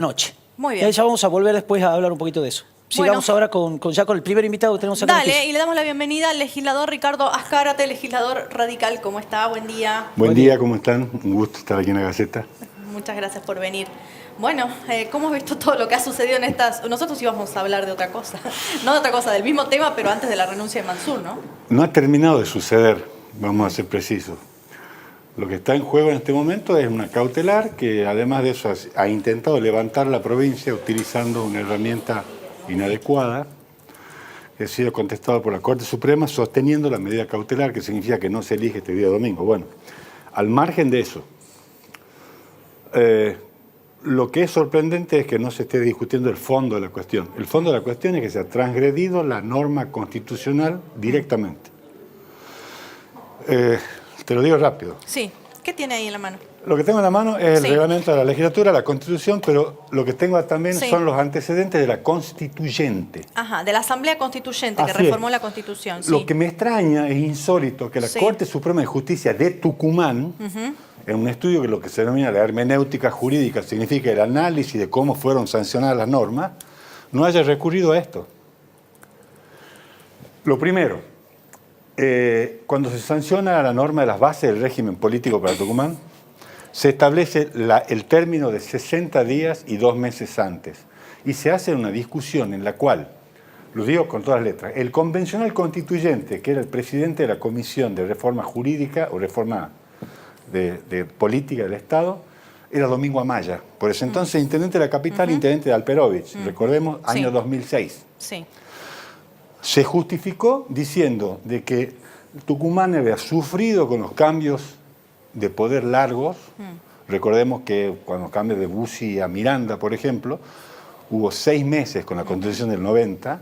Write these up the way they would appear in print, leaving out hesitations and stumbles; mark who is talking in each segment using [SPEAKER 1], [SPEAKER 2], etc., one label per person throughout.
[SPEAKER 1] noche.
[SPEAKER 2] Muy bien.
[SPEAKER 1] Ya vamos a volver después a hablar un poquito de eso. Sigamos ahora ya con el primer invitado que tenemos acá.
[SPEAKER 2] Dale, y le damos la bienvenida al legislador Ricardo Azcárate, legislador radical. ¿Cómo está? Buen día.
[SPEAKER 3] Buen día, ¿cómo están? Un gusto estar aquí en la Gaceta.
[SPEAKER 2] Muchas gracias por venir. Bueno, ¿cómo has visto todo lo que ha sucedido en estas...? Nosotros íbamos a hablar de otra cosa, no de otra cosa, del mismo tema, pero antes de la renuncia de Mansur, ¿no?
[SPEAKER 3] No ha terminado de suceder, vamos a ser precisos. Lo que está en juego en este momento es una cautelar que, además de eso, ha intentado levantar la provincia utilizando una herramienta inadecuada, que ha sido contestado por la Corte Suprema sosteniendo la medida cautelar, que significa que no se elige este día domingo. Bueno, al margen de eso, lo que es sorprendente es que no se esté discutiendo el fondo de la cuestión. El fondo de la cuestión es que se ha transgredido la norma constitucional directamente. Te lo digo rápido.
[SPEAKER 2] Sí. ¿Qué tiene ahí en la mano?
[SPEAKER 3] Lo que tengo en la mano es el reglamento de la legislatura, la Constitución, pero lo que tengo también son los antecedentes de la Constituyente.
[SPEAKER 2] Ajá, de la Asamblea Constituyente que
[SPEAKER 3] Así
[SPEAKER 2] reformó
[SPEAKER 3] es.
[SPEAKER 2] la Constitución. Sí.
[SPEAKER 3] Lo que me extraña es insólito que la Corte Suprema de Justicia de Tucumán, en un estudio que lo que se denomina la hermenéutica jurídica, significa el análisis de cómo fueron sancionadas las normas, no haya recurrido a esto. Lo primero, cuando se sanciona la norma de las bases del régimen político para Tucumán, se establece el término de 60 días y 2 meses antes. Y se hace una discusión en la cual, lo digo con todas las letras, el convencional constituyente, que era el presidente de la Comisión de Reforma Jurídica o Reforma de Política del Estado, era Domingo Amaya. Por ese entonces, intendente de la capital, intendente de Alperovich. Recordemos, año 2006.
[SPEAKER 2] Sí.
[SPEAKER 3] Se justificó diciendo de que Tucumán había sufrido con los cambios de poder largos. Recordemos que cuando cambió de Bussi a Miranda, por ejemplo, hubo 6 meses con la Constitución del 90,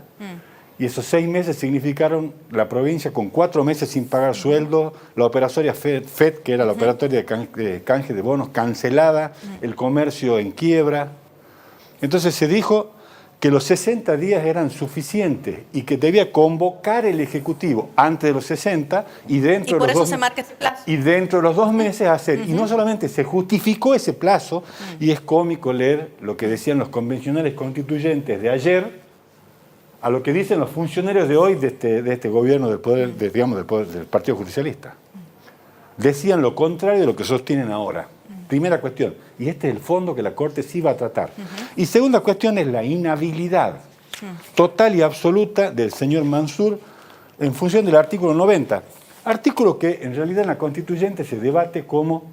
[SPEAKER 3] y esos 6 meses significaron la provincia con 4 meses sin pagar sueldo, la operatoria FED, que era la operatoria de canje de bonos, cancelada, el comercio en quiebra. Entonces se dijo que los 60 días eran suficientes y que debía convocar el Ejecutivo antes de los 60 y dentro, de los 2 meses hacer. Y no solamente se justificó ese plazo, y es cómico leer lo que decían los convencionales constituyentes de ayer a lo que dicen los funcionarios de hoy de este gobierno del poder, del Partido Justicialista. Decían lo contrario de lo que sostienen ahora. Primera cuestión, y este es el fondo que la Corte sí va a tratar. Y segunda cuestión es la inhabilidad total y absoluta del señor Mansur en función del artículo 90. Artículo que en realidad en la Constituyente se debate como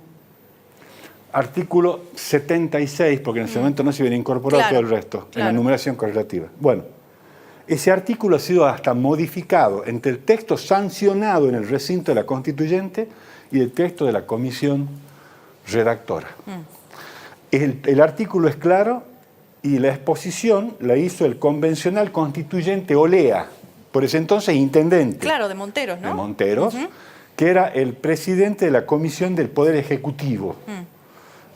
[SPEAKER 3] artículo 76, porque en ese momento no se viene incorporado todo el resto, en la numeración correlativa. Bueno, ese artículo ha sido hasta modificado entre el texto sancionado en el recinto de la Constituyente y el texto de la Comisión redactora. El artículo es claro y la exposición la hizo el convencional constituyente Olea, por ese entonces intendente.
[SPEAKER 2] Claro, de Monteros, ¿no?
[SPEAKER 3] De Monteros, que era el presidente de la Comisión del Poder Ejecutivo,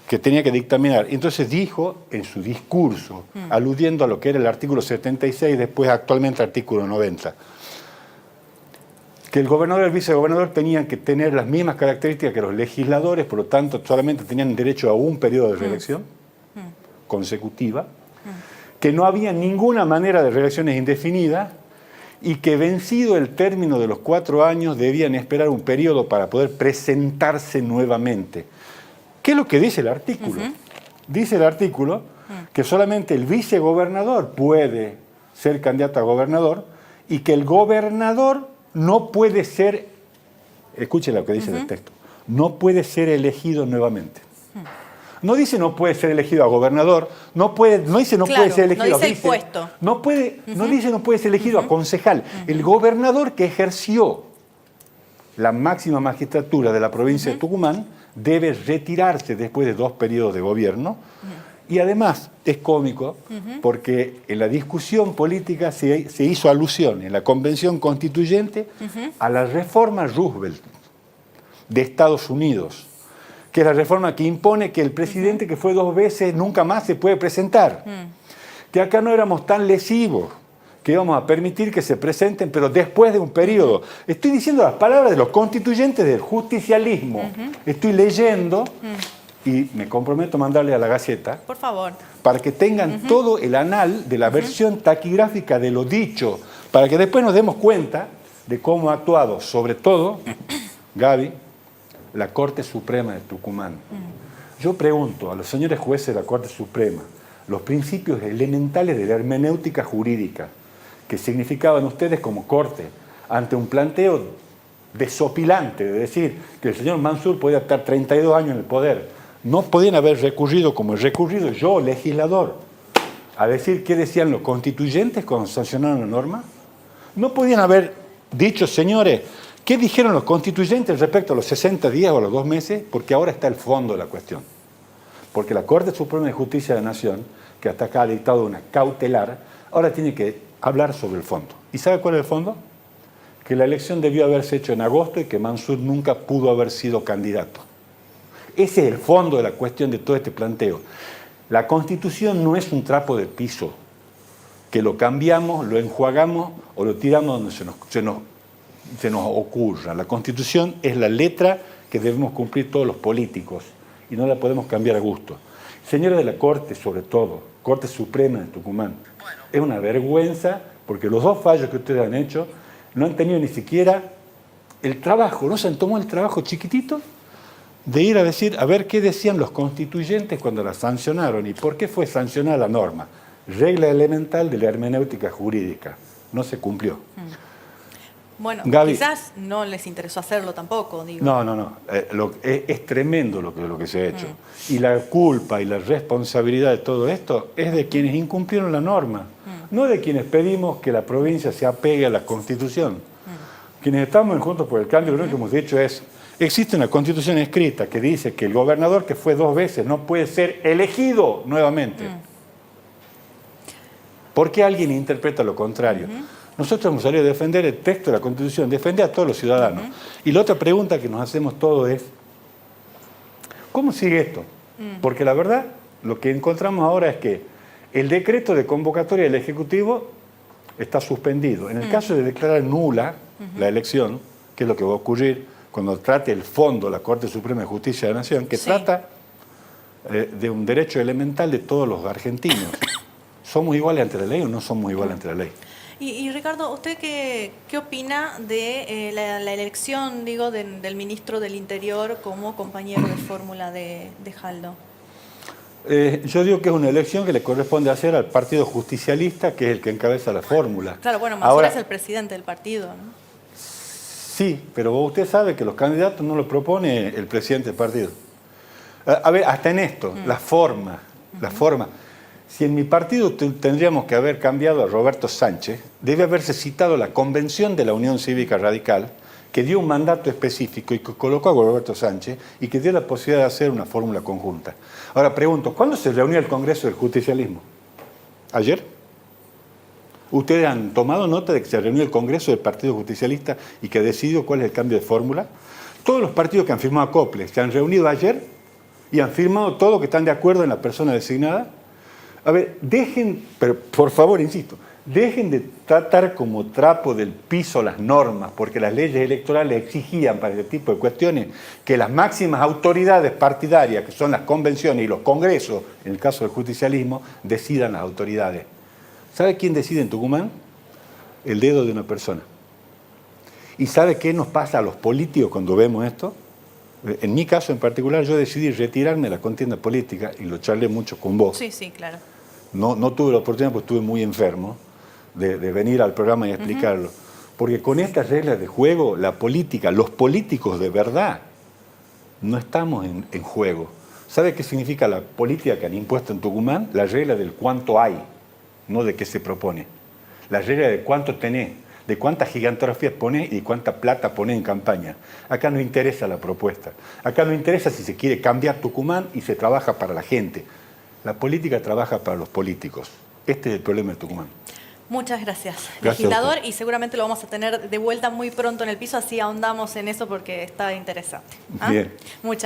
[SPEAKER 3] que tenía que dictaminar. Entonces dijo en su discurso, aludiendo a lo que era el artículo 76, después actualmente artículo 90, que el gobernador y el vicegobernador tenían que tener las mismas características que los legisladores, por lo tanto solamente tenían derecho a un periodo de reelección consecutiva, que no había ninguna manera de reelecciones indefinidas y que vencido el término de los 4 años debían esperar un periodo para poder presentarse nuevamente. ¿Qué es lo que dice el artículo? Dice el artículo que solamente el vicegobernador puede ser candidato a gobernador y que el gobernador no puede ser, escuchen lo que dice el texto, no puede ser elegido nuevamente. No dice no puede ser elegido a gobernador, no dice no puede ser elegido a vice, no dice no puede ser elegido a concejal. El gobernador que ejerció la máxima magistratura de la provincia de Tucumán debe retirarse después de 2 periodos de gobierno. Y además es cómico porque en la discusión política se hizo alusión en la Convención Constituyente a la reforma Roosevelt de Estados Unidos, que es la reforma que impone que el presidente que fue 2 veces nunca más se puede presentar. Que acá no éramos tan lesivos, que íbamos a permitir que se presenten, pero después de un periodo. Estoy diciendo las palabras de los constituyentes del justicialismo. Estoy leyendo y me comprometo a mandarle a la Gaceta,
[SPEAKER 2] Por favor.
[SPEAKER 3] para que tengan todo el anal de la versión taquigráfica de lo dicho, para que después nos demos cuenta de cómo ha actuado, sobre todo, Gaby, la Corte Suprema de Tucumán. Yo pregunto a los señores jueces de la Corte Suprema los principios elementales de la hermenéutica jurídica que significaban ustedes como Corte ante un planteo desopilante de decir que el señor Mansur podía estar 32 años en el poder. No podían haber recurrido como he recurrido yo, legislador, a decir qué decían los constituyentes cuando sancionaron la norma. No podían haber dicho, señores, ¿qué dijeron los constituyentes respecto a los 60 días o a los 2 meses? Porque ahora está el fondo de la cuestión. Porque la Corte Suprema de Justicia de la Nación, que hasta acá ha dictado una cautelar, ahora tiene que hablar sobre el fondo. ¿Y sabe cuál es el fondo? Que la elección debió haberse hecho en agosto y que Mansur nunca pudo haber sido candidato. Ese es el fondo de la cuestión de todo este planteo. La Constitución no es un trapo de piso, que lo cambiamos, lo enjuagamos o lo tiramos donde se nos ocurra. La Constitución es la letra que debemos cumplir todos los políticos y no la podemos cambiar a gusto. Señores de la Corte, sobre todo, Corte Suprema de Tucumán, es una vergüenza porque los 2 fallos que ustedes han hecho no han tenido ni siquiera el trabajo, no se han tomado el trabajo chiquitito de ir a decir, a ver qué decían los constituyentes cuando la sancionaron y por qué fue sancionada la norma. Regla elemental de la hermenéutica jurídica. No se cumplió.
[SPEAKER 2] Bueno,
[SPEAKER 3] Gaby,
[SPEAKER 2] quizás no les interesó hacerlo tampoco, digo.
[SPEAKER 3] No. Es tremendo lo que se ha hecho. Y la culpa y la responsabilidad de todo esto es de quienes incumplieron la norma, no de quienes pedimos que la provincia se apegue a la Constitución. Quienes estamos en Juntos por el Cambio, lo único que hemos dicho es, existe una Constitución escrita que dice que el gobernador que fue 2 veces no puede ser elegido nuevamente. ¿Por qué alguien interpreta lo contrario? Nosotros hemos salido a defender el texto de la Constitución, defender a todos los ciudadanos. Y la otra pregunta que nos hacemos todos es, ¿cómo sigue esto? Porque la verdad, lo que encontramos ahora es que el decreto de convocatoria del Ejecutivo está suspendido. En el caso de declarar nula la elección, que es lo que va a ocurrir cuando trate el fondo la Corte Suprema de Justicia de la Nación, que trata de un derecho elemental de todos los argentinos. ¿Somos iguales ante la ley o no somos iguales ante la ley?
[SPEAKER 2] Y Ricardo, ¿usted qué opina de la elección, digo, del ministro del Interior como compañero de fórmula de Jaldo?
[SPEAKER 3] Yo digo que es una elección que le corresponde hacer al Partido Justicialista, que es el que encabeza la fórmula.
[SPEAKER 2] Claro, bueno, Mansur es el presidente del partido, ¿no?
[SPEAKER 3] Sí, pero usted sabe que los candidatos no lo propone el presidente del partido. A ver, hasta en esto, la forma. Si en mi partido tendríamos que haber cambiado a Roberto Sánchez, debe haberse citado la convención de la Unión Cívica Radical, que dio un mandato específico y que colocó a Roberto Sánchez y que dio la posibilidad de hacer una fórmula conjunta. Ahora pregunto, ¿cuándo se reunió el Congreso del Justicialismo? ¿Ayer? ¿Ustedes han tomado nota de que se reunió el Congreso del Partido Justicialista y que decidió cuál es el cambio de fórmula? Todos los partidos que han firmado acople se han reunido ayer y han firmado todo que están de acuerdo en la persona designada. A ver, pero por favor, insisto, dejen de tratar como trapo del piso las normas, porque las leyes electorales exigían para este tipo de cuestiones que las máximas autoridades partidarias, que son las convenciones y los congresos, en el caso del justicialismo, decidan las autoridades. ¿Sabe quién decide en Tucumán? El dedo de una persona. ¿Y sabe qué nos pasa a los políticos cuando vemos esto? En mi caso en particular, yo decidí retirarme de la contienda política y lo charlé mucho con vos.
[SPEAKER 2] Sí, claro.
[SPEAKER 3] No tuve la oportunidad porque estuve muy enfermo de venir al programa y explicarlo. Porque con estas reglas de juego, la política, los políticos de verdad, no estamos en juego. ¿Sabe qué significa la política que han impuesto en Tucumán? La regla del cuánto hay, no de qué se propone. La regla de cuánto tenés, de cuántas gigantografías ponés y cuánta plata ponés en campaña. Acá no interesa la propuesta. Acá no interesa si se quiere cambiar Tucumán y se trabaja para la gente. La política trabaja para los políticos. Este es el problema de Tucumán.
[SPEAKER 2] Muchas gracias,
[SPEAKER 3] Gracias
[SPEAKER 2] legislador, y seguramente lo vamos a tener de vuelta muy pronto en el piso, así ahondamos en eso porque está interesante.
[SPEAKER 3] Bien.
[SPEAKER 2] Muchas